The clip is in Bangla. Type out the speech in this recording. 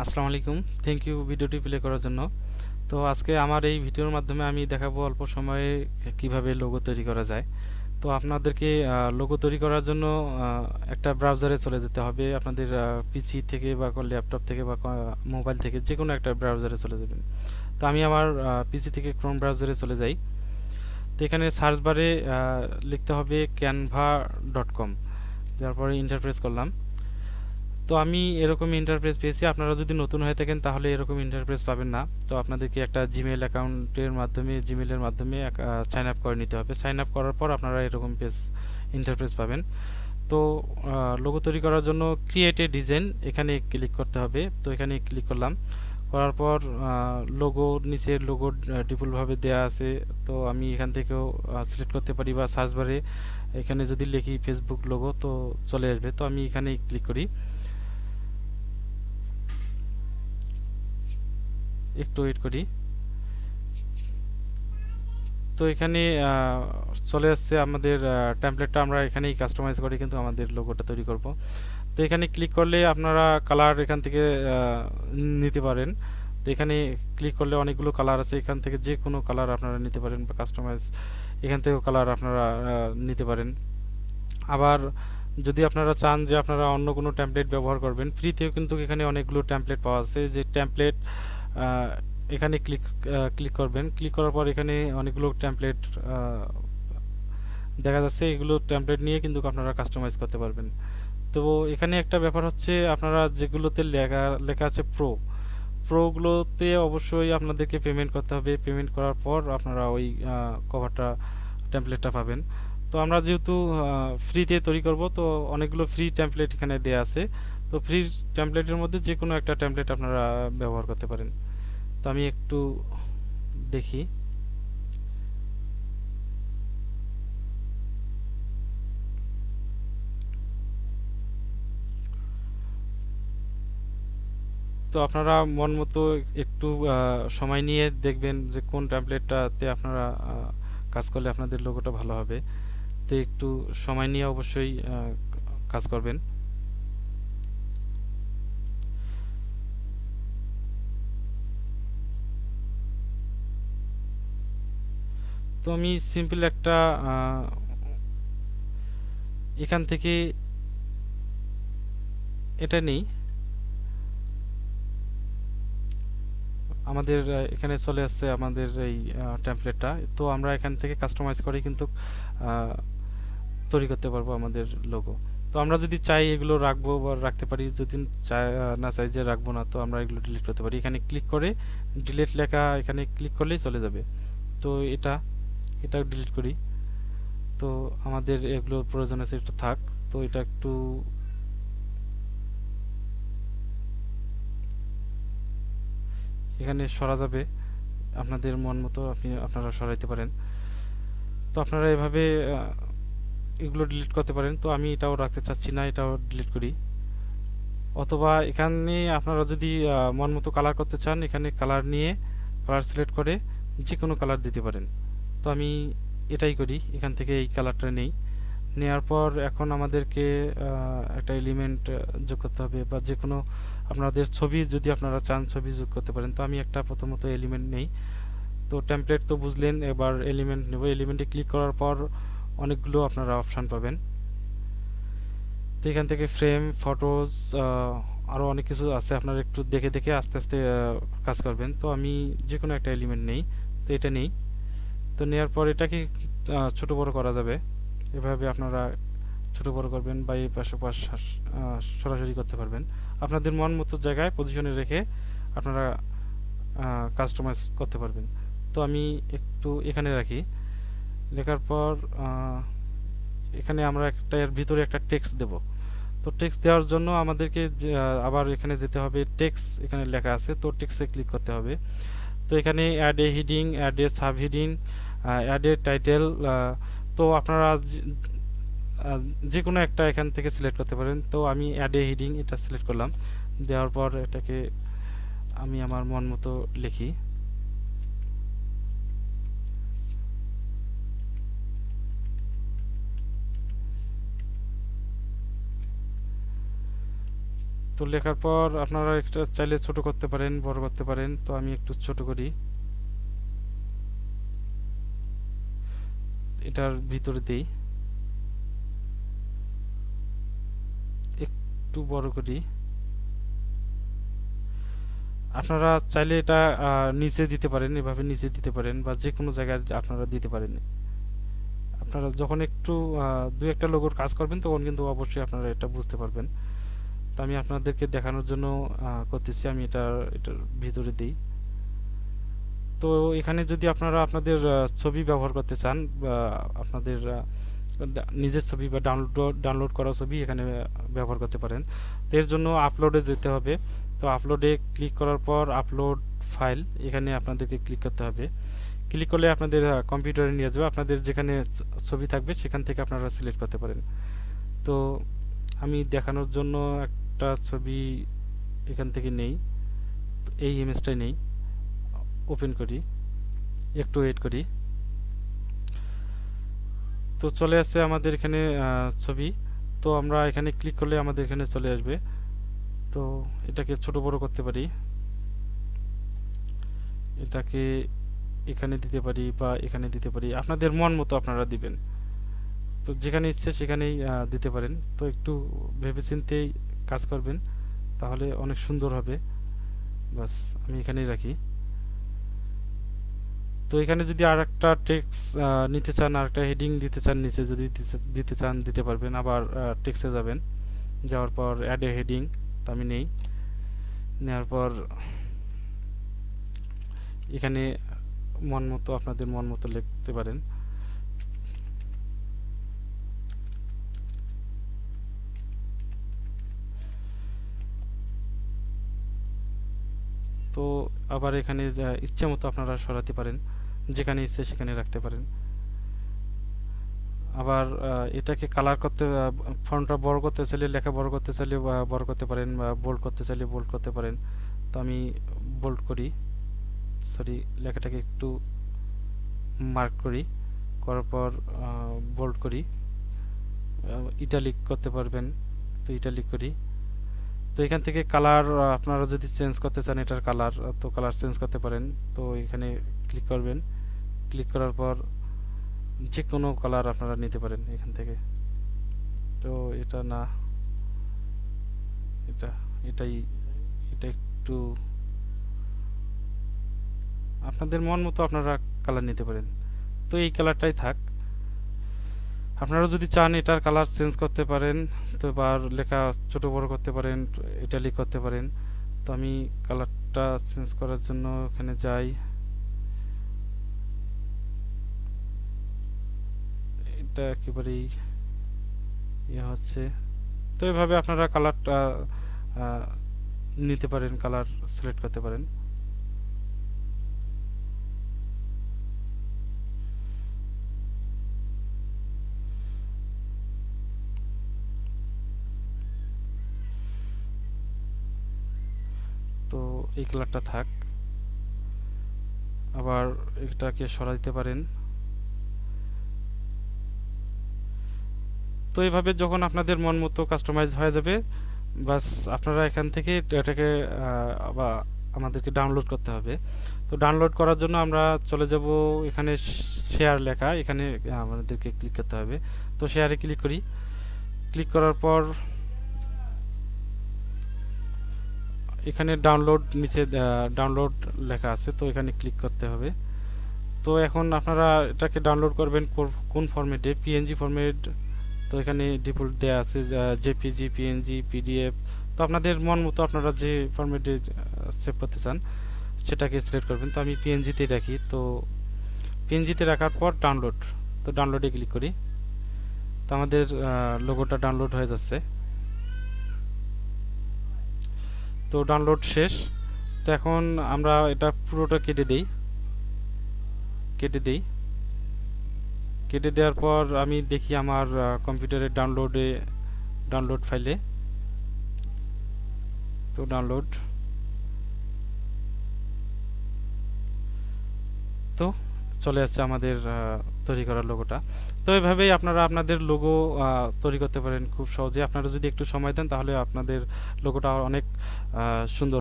আসসালামু আলাইকুম। থ্যাংক ইউ ভিডিওটি প্লে করার জন্য। তো আজকে আমার এই ভিডিওর মাধ্যমে আমি দেখাবো অল্প সময়ে কিভাবে লোগো তৈরি করা যায়। তো আপনাদেরকে লোগো তৈরি করার জন্য একটা ব্রাউজারে চলে যেতে হবে। আপনাদের পিসি থেকে বা ল্যাপটপ থেকে বা মোবাইল থেকে যে কোনো একটা ব্রাউজারে চলে যাবেন। তো আমি আমার পিসি থেকে ক্রোম ব্রাউজারে চলে যাই। তো এখানে সার্চ বারে লিখতে হবে canva.com, তারপরে ইন্টার প্রেস করলাম। তো আমি এরকম ইন্টারফেস পেয়েছি। আপনারা যদি নতুন হয়ে থাকেন তাহলে এরকম ইন্টারফেস পাবেন না। তো আপনাদেরকে একটা জিমেইল অ্যাকাউন্টের মাধ্যমে জিমেইলের মাধ্যমে সাইন আপ করে নিতে হবে। সাইন আপ করার পর আপনারা এরকম পেজ ইন্টারফেস পাবেন। তো লোগো তৈরি করার জন্য ক্রিয়েট এ ডিজাইন এখানে ক্লিক করতে হবে। তো এখানে ক্লিক করলাম। করার পর লোগো নিচে লোগো ডিফল্টভাবে দেয়া আছে। তো আমি এখান থেকেও সিলেক্ট করতে পারি বা সার্চ বারে এখানে যদি লিখি ফেসবুক লোগো তো চলে আসবে। তো আমি এখানে ক্লিক করি। একটু ওয়েট করি। তো এখানে চলে আসছে আমাদের টেমপ্লেটটা। আমরা এখানেই কাস্টমাইজ করে কিন্তু আমাদের লোগোটা তৈরি করব। তো এখানে ক্লিক করলে আপনারা কালার এখান থেকে নিতে পারেন। তো এখানে ক্লিক করলে অনেকগুলো কালার আছে। এখান থেকে যে কোনো কালার আপনারা নিতে পারেন বা কাস্টমাইজ এখান থেকেও কালার আপনারা নিতে পারেন। আবার যদি আপনারা চান যে আপনারা অন্য কোনো টেমপ্লেট ব্যবহার করবেন, ফ্রিতেও কিন্তু এখানে অনেকগুলো টেমপ্লেট পাওয়া আছে। যে টেমপ্লেট এখানে ক্লিক করবেন। ক্লিক করার পর এখানে অনেকগুলো টেমপ্লেট দেখা যাচ্ছে। এগুলো টেমপ্লেট নিয়ে কিন্তু আপনারা কাস্টমাইজ করতে পারবেন। তো এখানে একটা ব্যাপার হচ্ছে, আপনারা যেগুলোতে লেখা লেখা আছে প্রোগুলোতে অবশ্যই আপনাদেরকে পেমেন্ট করতে হবে। পেমেন্ট করার পর আপনারা ওই কভারটা টেমপ্লেটটা পাবেন। তো আমরা যেহেতু ফ্রিতে তৈরি করব, তো অনেকগুলো ফ্রি টেমপ্লেট এখানে দেয়া আছে। তো ফ্রি টেমপ্লেটের মধ্যে যে কোনো একটা টেমপ্লেট আপনারা ব্যবহার করতে পারেন। তো আমি একটু দেখি। তো আপনারা মন মতো একটু সময় নিয়ে দেখবেন যে কোন টেমপ্লেটটাতে আপনারা কাজ করলে আপনাদের লোগোটা ভালো হবে। তো একটু সময় নিয়ে অবশ্যই কাজ করবেন। তো আমি সিম্পল একটা এখান থেকে এটা নেই। আমাদের এখানে চলে আসছে আমাদের এই টেমপ্লেটটা। তো আমরা এখান থেকে কাস্টমাইজ করে কিন্তু আহ, তৈরি করতে পারবো আমাদের লোগো। তো আমরা যদি চাই এগুলো রাখবো বা রাখতে পারি, যদি না চাই যে রাখবো না, তো আমরা এগুলো ডিলিট করতে পারি। এখানে ক্লিক করে ডিলিট লেখা এখানে ক্লিক করলেই চলে যাবে। তো এটা ডিলিট করি। তো আমাদের এগুলো প্রয়োজন আছে, একটু থাক। তো এটা একটু এখানে সরা যাবে। আপনাদের মন মতো আপনারা সরাইতে পারেন। তো আপনারা এভাবে এগুলো ডিলিট করতে পারেন। তো আমি এটাও রাখতে চাচ্ছি না, এটাও ডিলিট করি। অথবা এখানে আপনারা যদি মন মতো কালার করতে চান, এখানে কালার নিয়ে কালার সিলেক্ট করে যে কোনো কালার দিতে পারেন। তো আমি এটাই করি, এখান থেকে এই কালারটা নেই। নেওয়ার পর এখন আমাদেরকে একটা এলিমেন্ট যোগ করতে হবে, বা যে কোনো আপনাদের ছবি যদি আপনারা চান ছবি যোগ করতে পারেন। তো আমি একটা প্রথমত এলিমেন্ট নেই। তো টেমপ্লেট তো বুঝলেন, এবার এলিমেন্ট নেব। এলিমেন্টে ক্লিক করার পর অনেকগুলো আপনারা অপশন পাবেন। তো এখান থেকে ফ্রেম, ফটোজ, আরো অনেক কিছু আছে। আপনারা একটু দেখে দেখে আস্তে আস্তে কাজ করবেন। তো আমি যে কোনো একটা এলিমেন্ট নেই। তো এটা নেই। তো নেওয়ার পর এটাকে ছোট বড় করা যাবে। এভাবে আপনারা ছোট বড় করবেন বা এই পাশে সরাসরি করতে পারবেন। আপনাদের মন মতো জায়গায় পজিশনে রেখে আপনারা কাস্টমাইজ করতে পারবেন। তো আমি একটু এখানে রাখি। লেখার পর এখানে আমরা একটা এর ভিতরে একটা টেক্সট দেব। তো টেক্সট দেওয়ার জন্য আমাদেরকে আবার এখানে যেতে হবে। টেক্সট এখানে লেখা আছে, তো টেক্সটে ক্লিক করতে হবে। তো এখানে add a heading, add a subheading, add a title. তো আপনারা আহ, যে কোনো একটা এখান থেকে সিলেক্ট করতে পারেন। তো আমি অ্যাড এ হেডিং এটা সিলেক্ট করলাম। দেওয়ার পর এটাকে আমি আমার মন মতো লিখি। তো লেখার পর আপনারা একটা চাইলে ছোট করতে পারেন, বড় করতে পারেন। তো আমি একটু ছোট করি, এটার ভিতরে দেই, একটু বড় করি। আপনারা চাইলে এটা নিচে দিতে পারেন, এভাবে নিচে দিতে পারেন, বা যে কোনো জায়গায় আপনারা দিতে পারেন। আপনারা যখন একটু দু একটা লোগোর কাজ করবেন তখন কিন্তু অবশ্যই আপনারা এটা বুঝতে পারবেন। তো আমি আপনাদেরকে দেখানোর জন্য করতেছি, আমি এটার ভিতরে দিই। তো এখানে যদি আপনারা আপনাদের ছবি ব্যবহার করতে চান, বা আপনাদের নিজের ছবি বা ডাউনলোড করা ছবি এখানে ব্যবহার করতে পারেন। তো এর জন্য আপলোডে যেতে হবে। তো আপলোডে ক্লিক করার পর আপলোড ফাইল, এখানে আপনাদেরকে ক্লিক করতে হবে। ক্লিক করলে আপনাদের কম্পিউটারে নিয়ে যাবে, আপনাদের যেখানে ছবি থাকবে সেখান থেকে আপনারা সিলেক্ট করতে পারেন। তো আমি দেখানোর জন্য একটা ছবি এখান থেকে নেই, এই ইমেজটাই নেই, ওপেন করি, একটু ওয়েট করি। তো চলে আসছে আমাদের এখানে ছবি। তো আমরা এখানে ক্লিক করলে আমাদের এখানে চলে আসবে। তো এটাকে ছোট বড় করতে পারি, এটাকে এখানে দিতে পারি বা এখানে দিতে পারি, আপনাদের মন মতো আপনারা দিবেন। তো যেখানে ইচ্ছে সেখানেই দিতে পারেন। তো একটু ভেবেচিন্তেই কাজ করবেন, তাহলে অনেক সুন্দর হবে। বাস, আমি এখানেই রাখি। তো এখানে যদি আর একটা টেক্সট নিতে চান, আর একটা হেডিং দিতে চান, নিচে যদি দিতে চান দিতে পারবেন। আবার টেক্সটে যাবেন, যাওয়ার পর অ্যাড এ হেডিং, তো আমি নেই। নেওয়ার পর এখানে মন মতো, আপনাদের মন মতো লিখতে পারেন। তো আবার এখানে ইচ্ছে মতো আপনারা সরাতে পারেন, যেখানে ইচ্ছে সেখানে রাখতে পারেন। আবার এটাকে কালার করতে, ফন্টটা বড় করতে চাইলে, লেখা বড় করতে চাইলে বড় করতে পারেন, বা বোল্ড করতে চাইলে বোল্ড করতে পারেন। তো আমি বোল্ড করি, সরি, লেখাটাকে একটু মার্ক করি, করার পর বোল্ড করি। ইটালিক করতে পারবেন, তো ইটালিক করি। তো এখান থেকে কালার আপনারা যদি চেঞ্জ করতে চান, এটার কালার, তো কালার চেঞ্জ করতে পারেন। তো এখানে ক্লিক করবেন, ক্লিক করার পর যে কোনো কালার আপনারা নিতে পারেন এখান থেকে। তো এটা না, এটা, এটাই, এটা একটু আপনাদের মন মতো আপনারা কালার নিতে পারেন। তো এই কালারটাই থাক। আপনারা যদি চান এটার কালার চেঞ্জ করতে পারেন, তো বা লেখা ছোট বড় করতে পারেন, ইটালিক করতে পারেন। তো আমি কালারটা চেঞ্জ করার জন্য এখানে যাই, এটা একেবারেই ইয়ে হচ্ছে। তো এভাবে আপনারা কালারটা নিতে পারেন, কালার সিলেক্ট করতে পারেন। তো এই কালারটা থাক। আবার এটাকে সরা দিতে পারেন। তো এইভাবে যখন আপনাদের মন মতো কাস্টমাইজ হয়ে যাবে, বাস আপনারা এখান থেকে এটাকে আবার আমাদেরকে ডাউনলোড করতে হবে। তো ডাউনলোড করার জন্য আমরা চলে যাব, এখানে শেয়ার লেখা, এখানে আমাদেরকে ক্লিক করতে হবে। তো শেয়ারে ক্লিক করি, ক্লিক করার পর এখানে ডাউনলোড, নিচে ডাউনলোড লেখা আছে, তো এখানে ক্লিক করতে হবে। তো এখন আপনারা এটাকে ডাউনলোড করবেন কোন ফরম্যাটে, পিএনজি ফরম্যাট। তো এখানে ডিফল্ট দেয়া আছে জেপিজি, পিএনজি, পিডিএফ। তো আপনাদের মন মতো আপনারা যে ফরম্যাটে সেভ করতে চান সেটাকে সিলেক্ট করবেন। তো আমি পিএনজিতে রাখি। তো পিএনজিতে রাখার পর ডাউনলোড, তো ডাউনলোডে ক্লিক করি। তো আমাদের লোগোটা ডাউনলোড হয়ে যাচ্ছে। তো ডাউনলোড শেষ। তো এখন আমরা এটা পুরোটা কেটে দেই, কেটে দেই। কেটে দেওয়ার পর আমি দেখি আমার কম্পিউটারের ডাউনলোড ফাইলে। তো ডাউনলোড, তো চলে আসছে আমাদের তৈরি করা লোগোটা। তো এভাবেই আপনারা আপনাদের লোগো তৈরি করতে পারেন খুব সহজে। আপনারা যদি একটু সময় দেন তাহলে আপনাদের লোগোটা অনেক সুন্দর